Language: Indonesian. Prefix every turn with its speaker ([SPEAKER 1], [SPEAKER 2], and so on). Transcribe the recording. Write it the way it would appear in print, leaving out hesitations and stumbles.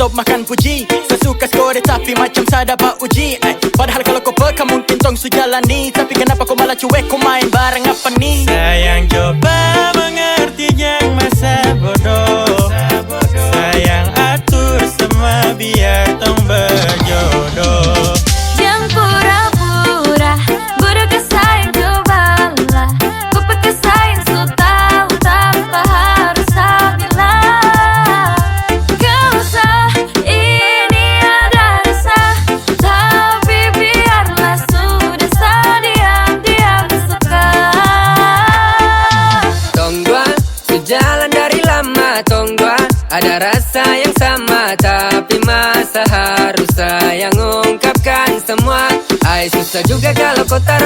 [SPEAKER 1] Stop makan puji, sesuka skor tapi macam saya dapat uji. Padahal kalau kau peka mungkin tong sejalani, tapi kenapa kau malah cuek, kau main bareng apa nih?
[SPEAKER 2] Sayang coba mengerti yang masa bodoh. Sayang atur semua biar tong berjodoh.
[SPEAKER 3] Jangan pura-pura, bodoh ke sayang cobalah. Kau pakai sayang so tahu tanpa harus saya bilang. Gak usah ini ada rasa, tapi biarlah sudah saya diam-diam suka.
[SPEAKER 4] Tong dua sejalan dari lama, tong dua ada rasa yang sama, tapi masa harus saya ungkapkan semua. Ay susah juga kalau kau tak